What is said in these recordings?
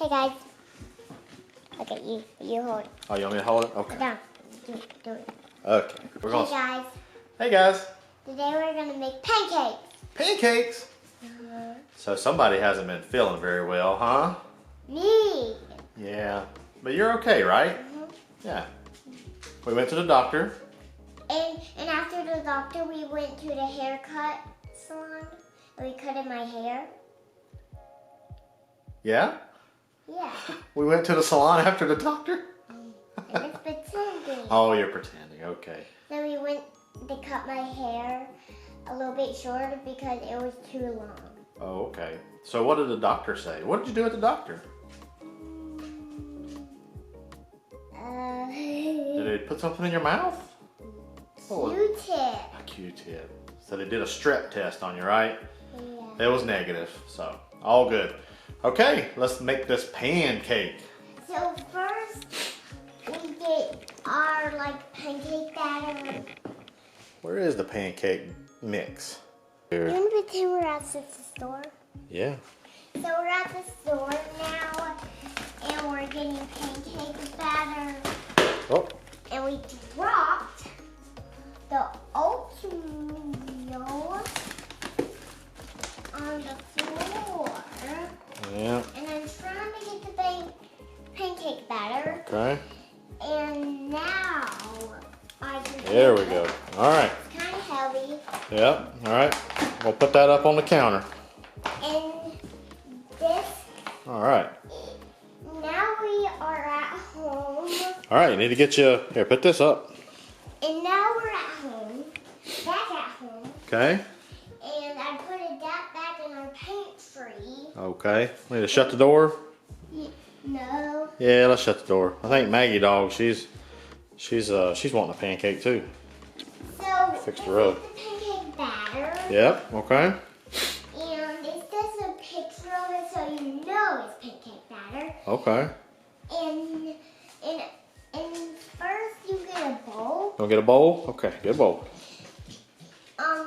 Hey guys. Okay, you hold it. Oh, you want me to hold it? Okay. No, do it. Okay. Hey guys. Hey guys. Today we're gonna make pancakes. Pancakes. So somebody hasn't been feeling very well, huh? Me. Yeah. But you're okay, right? Yeah. We went to the doctor. And after the doctor, we went to the haircut salon and we cut in my hair. Yeah? Yeah. We went to the salon after the doctor? I was pretending. Oh, you're pretending. Okay. Then we went to cut my hair a little bit shorter because it was too long. Oh, okay. So what did the doctor say? What did you do at the doctor? Did they put something in your mouth? Q-tip. A Q-tip. So they did a strep test on you, right? Yeah. It was negative, so all good. Okay, let's make this pancake. So first, we get our pancake batter. Where is the pancake mix? You want to pretend we're at the store? Yeah. So we're at the store now, and we're getting pancake batter. Oh. And we dropped the oatmeal on the floor. Yeah. And I'm trying to get the pancake batter. Okay. And now I can. There we go. All right. It's kind of heavy. Yep. All right. We'll put that up on the counter. And this. All right. Now we are at home. All right. You need to get you. Here, put this up. And now we're at home. Back at home. Okay. And I put that back in our pantry. Okay. We need to shut the door. No. Yeah, let's shut the door. I think Maggie dog. She's wanting a pancake too. So Fixed her up. The pancake batter. Yep. Okay. And it says a picture of it, so you know it's pancake batter. Okay. And first you get a bowl. Gonna get a bowl? Okay, get a bowl.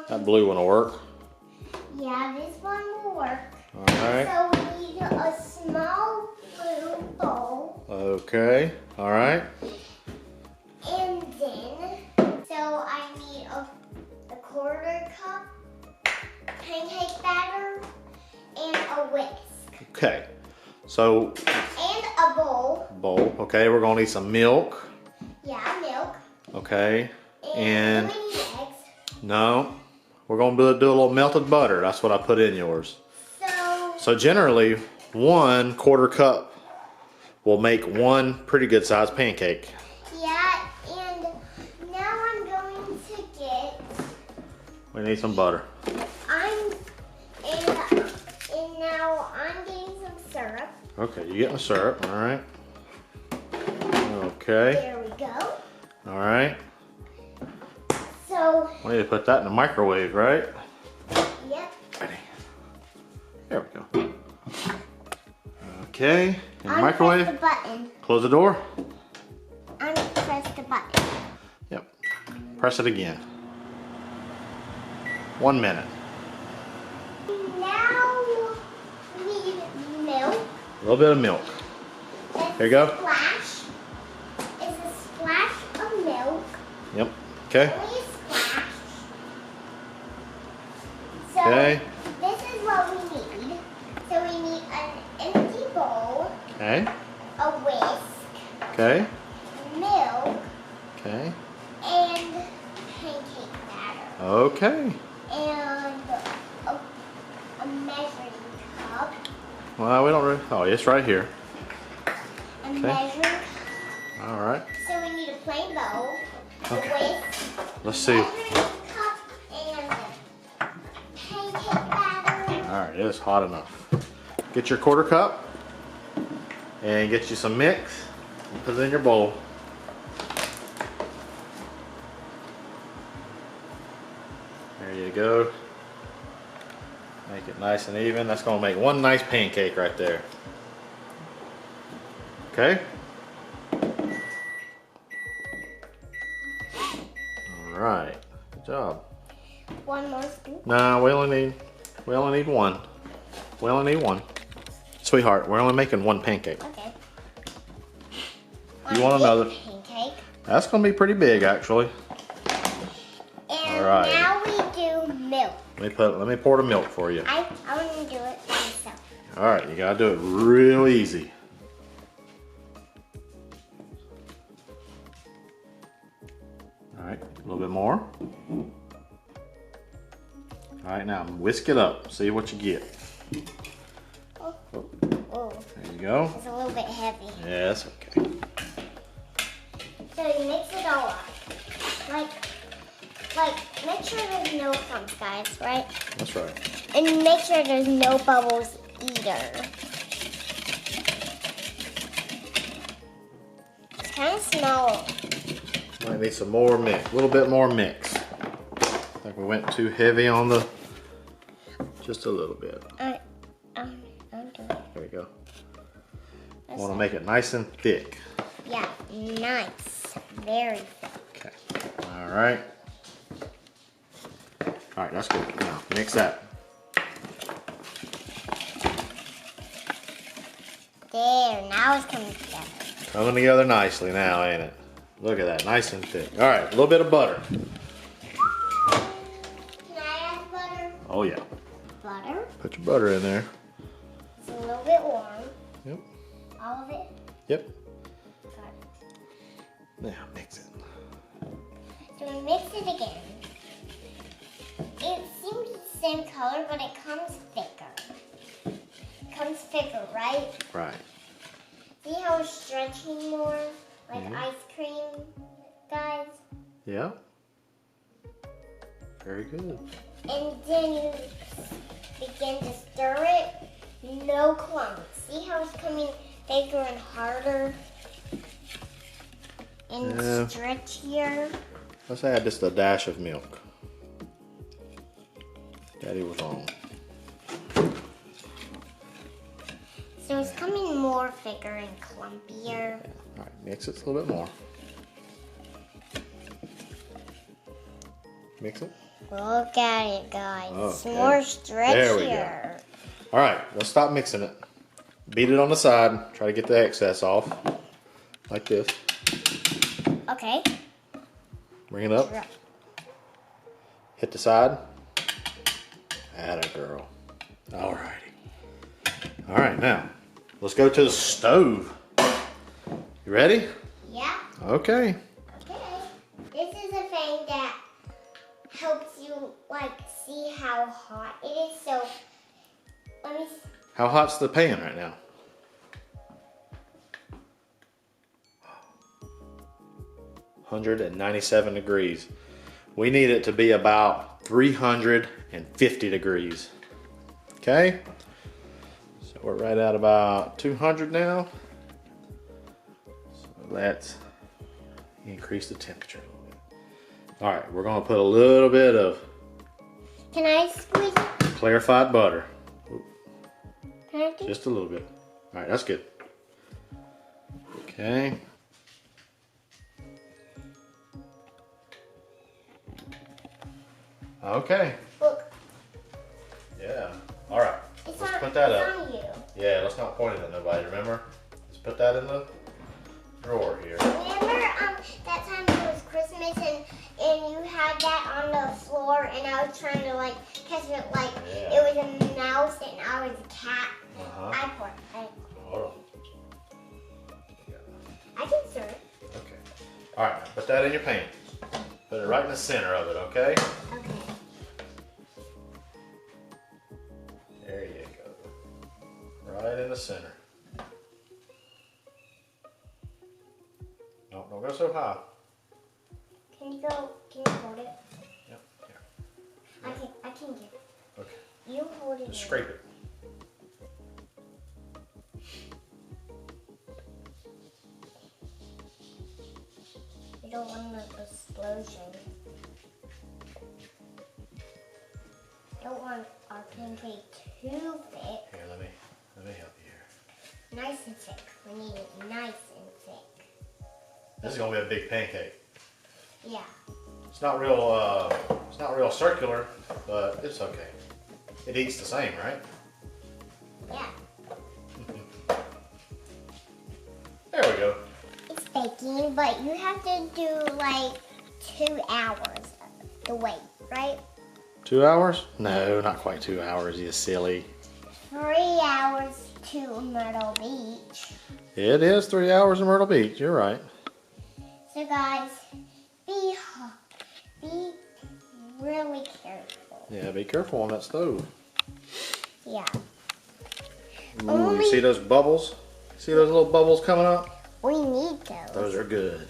That blue one will work. Yeah, this one will work. All right. So we need a small blue bowl. Okay. All right. And then, so I need a quarter cup pancake batter and a whisk. Okay. So. And a bowl. Bowl. Okay. We're gonna need some milk. Yeah, milk. Okay. And do we need eggs? no, we're gonna do a little melted butter. That's what I put in yours. So generally, 1/4 cup will make one pretty good sized pancake. Yeah, and now I'm going to get. We need some butter. And now I'm getting some syrup. Okay, you getting the syrup? All right. Okay. There we go. All right. So. We need to put that in the microwave, right? Yep. Ready. There we go. Okay. In the microwave. Press the button. Close the door. Press the button. Yep. Press it again. 1 minute. Now we need milk. A little bit of milk. Here you go. Splash. It's a splash of milk. Yep. Okay. Only a splash. So Okay. this is what we need. So we need an empty bowl. Okay. A whisk. Okay. Milk. Okay. And pancake batter. Okay. And a measuring cup. Well, we don't really. Oh, it's right here. A measuring cup. All right. So we need a plain bowl. Okay. A whisk. Let's see. Measuring cup and pancake batter. All right, it's hot enough. Get your 1/4 cup and get you some mix and put it in your bowl. There you go. Make it nice and even. That's gonna make one nice pancake right there. Okay? All right, good job. One more scoop. No, we only need one. We only need one. sweetheart, we're only making one pancake. Okay. You want another? Pancake. That's gonna be pretty big, actually. And All right. now we do milk. Let me pour the milk for you. I want to do it myself. All right, you gotta do it real easy. All right, a little bit more. All right, now whisk it up. See what you get. Oh. There you go. It's a little bit heavy. Yeah, that's okay. So you mix it all up. Like, make sure there's no clumps, guys, right? That's right. And make sure there's no bubbles either. It's kind of small. Might need some more mix, a little bit more mix. I think we went too heavy on the, just a little bit. I'll do it. There we go. I want to make it nice and thick. Yeah, nice. Very thick. Okay. All right. All right, that's good. Now mix that. There, now it's coming together. Coming together nicely now, ain't it? Look at that, nice and thick. All right, a little bit of butter. Can I add butter? Oh yeah. Butter. Put your butter in there. It's a little bit warm. Yep. All of it? Yep. Got it. Now mix it. So we mix it again. It seems the same color, but it comes thicker. It comes thicker, right? Right. See how it's stretching more? Like ice cream, guys? Yeah. Very good. And then you begin to stir it. No clumps. See how it's coming thicker and harder? And Yeah. stretchier? Let's add just a dash of milk. Daddy was wrong. So it's coming more thicker and clumpier. All right, mix it a little bit more. Mix it. Look at it, guys. It's Okay. more There we go. stretchier. All right, let's stop mixing it. Beat it on the side. Try to get the excess off. Like this. Okay. Bring it up. Hit the side. Atta girl. All righty. All right, now let's go to the stove. You ready? Yeah. Okay. Okay. This is a thing that helps you like see how hot it is. So let me. How hot's the pan right now? (197 degrees). We need it to be about 350 degrees. Okay? So we're right at about 200 now. So let's increase the temperature a little bit. All right, we're gonna put a little bit of Can I squeeze? clarified butter. Can I do? Just a little bit. All right, that's good. Okay. Okay. Look, Yeah. All right. it's Let's on. put that it's up. on you. Yeah, let's not point it at nobody, remember? Let's put that in the drawer here. Remember that time it was Christmas and you had that on the floor and I was trying to like catch it like Yeah. it was a mouse and I was a cat. Uh-huh. Hold on. I can serve it. Okay. All right, now put that in your pan. Put it right in the center of it, okay? Okay. There you go. Right in the center. No, don't go so high. Can you hold it? Yep. Here. I can get it. Okay. You hold it. Just there. scrape it. You don't want an explosion. Don't want our pancake too thick. Here, let me help you here. Nice and thick. We need it nice and thick. This is gonna be a big pancake. Yeah. It's not real circular, but it's okay. It eats the same, right? Yeah. we go. It's baking, but you have to do like 2 hours to wait, right? 2 hours? No, not quite 2 hours, you silly. 3 hours to Myrtle Beach. It is 3 hours in Myrtle Beach, you're right. So guys, be really careful. Yeah, be careful on that stove. Yeah. Ooh, you see those bubbles? See those little bubbles coming up? We need those. Those are good.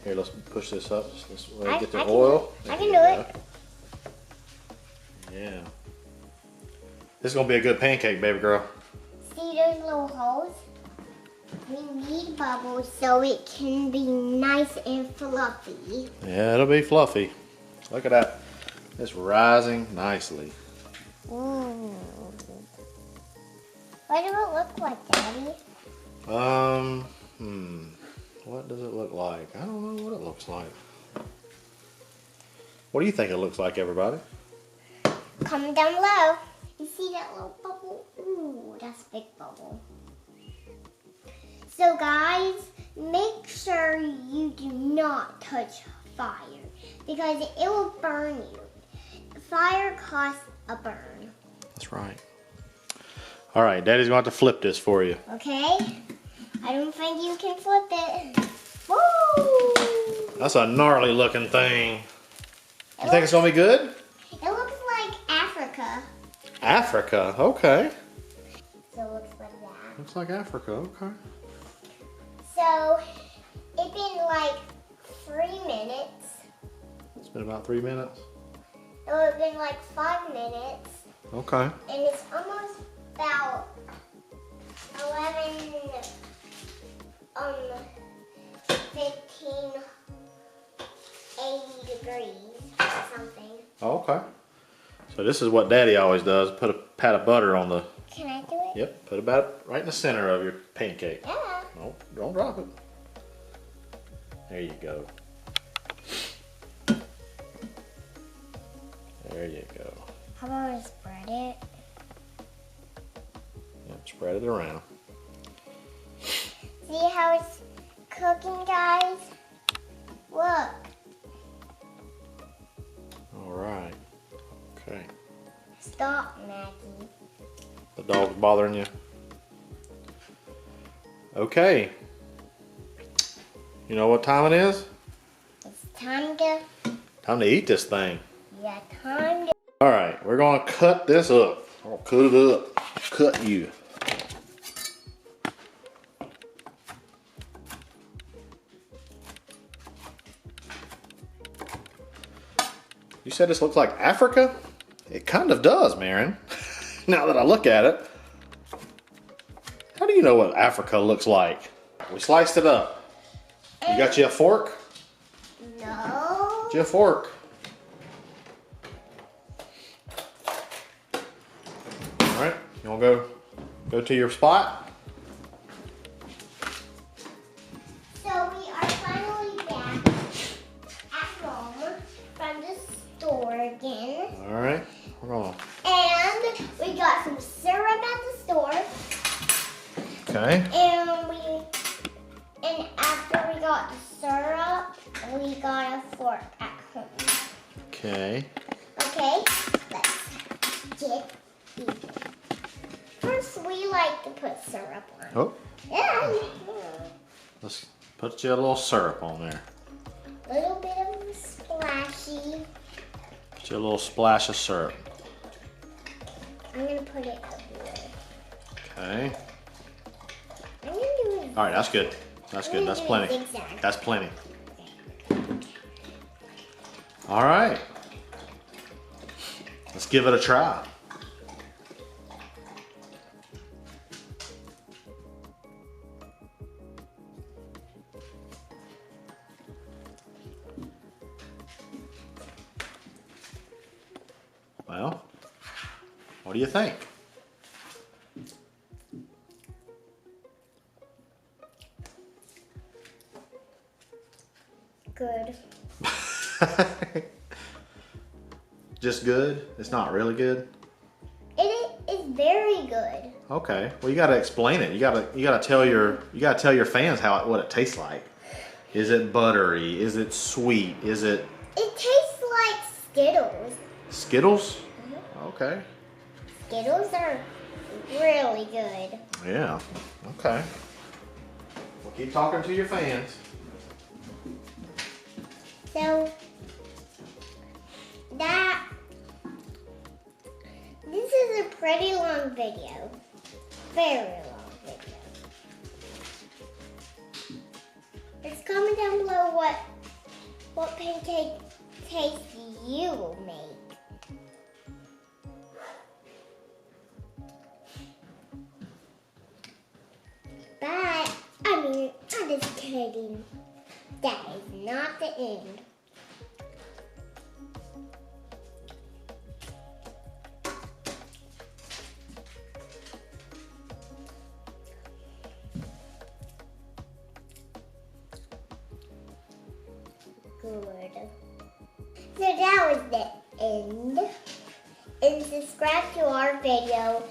Here, let's push this up. Let's get the I can oil. I can do it. Yeah. This is going to be a good pancake, baby girl. See those little holes? We need bubbles so it can be nice and fluffy. Yeah, it'll be fluffy. Look at that. It's rising nicely. Ooh. What do it look like, Daddy? What does it look like? I don't know what it looks like. What do you think it looks like, everybody? Comment down below. You see that little bubble? Ooh, that's a big bubble. So guys, make sure you do not touch fire because it will burn you. Fire causes a burn. That's right. All right, Daddy's going to have to flip this for you. Okay? I don't think you can flip it. Woo! That's a gnarly looking thing. You think it's going to be good? It looks like Africa. Africa, okay. So it looks like that. Looks like Africa, okay. So it's been like 3 minutes. It's been about 3 minutes. It's been like 5 minutes. Okay. And it's almost about 15, 80 degrees or something. Oh, okay. So this is what Daddy always does. Put a pat of butter on the... Can I do it? Yep, put about right in the center of your pancake. Yeah. No, don't drop it. There you go. There you go. How about I spread it? Yep, spread it around. See how it's cooking, guys? Look. All right. Okay. Stop, Maggie. The dog's bothering you? Okay. You know what time it is? It's time to... Time to eat this thing. Yeah, time to... All right, we're gonna cut this up. I'm gonna cut it up. Cut you. You said this looks like Africa? It kind of does, Marin. Now that I look at it. How do you know what Africa looks like? We sliced it up. You got you a fork? No. Got you a fork. All right, you wanna go to your spot? So we are finally back at home from the store again. All right, we're gonna. And we got some syrup at the store. Okay. And after we got the syrup, we got a fork at home. Okay. Okay, let's get eating. First, we like to put syrup on. Oh, Yeah. let's put you a little syrup on there. A little bit of splashy. Put you a little splash of syrup. I'm gonna put it up here. Okay. I'm gonna do it. All right, that's good. That's good. That's plenty. Zigzag. That's plenty. All right. Let's give it a try. Well, what do you think? Good. Just good? It's not really good? It is very good. Okay. Well, you got to explain it. You got to tell your fans what it tastes like. Is it buttery? Is it sweet? Is it? It tastes like Skittles. Skittles? Mm-hmm. Okay. Skittles are really good. Yeah. Okay. Well, keep talking to your fans. So this is a pretty long video. Very long video. Just comment down below what pancake taste you will make. But, I'm just kidding. That is not the end. Good. So that was the end. And subscribe to our video.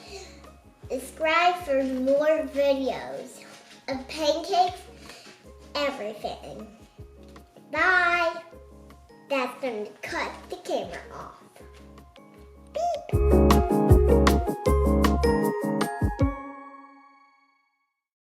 Subscribe for more videos of pancakes, everything. Bye. That's going to cut the camera off.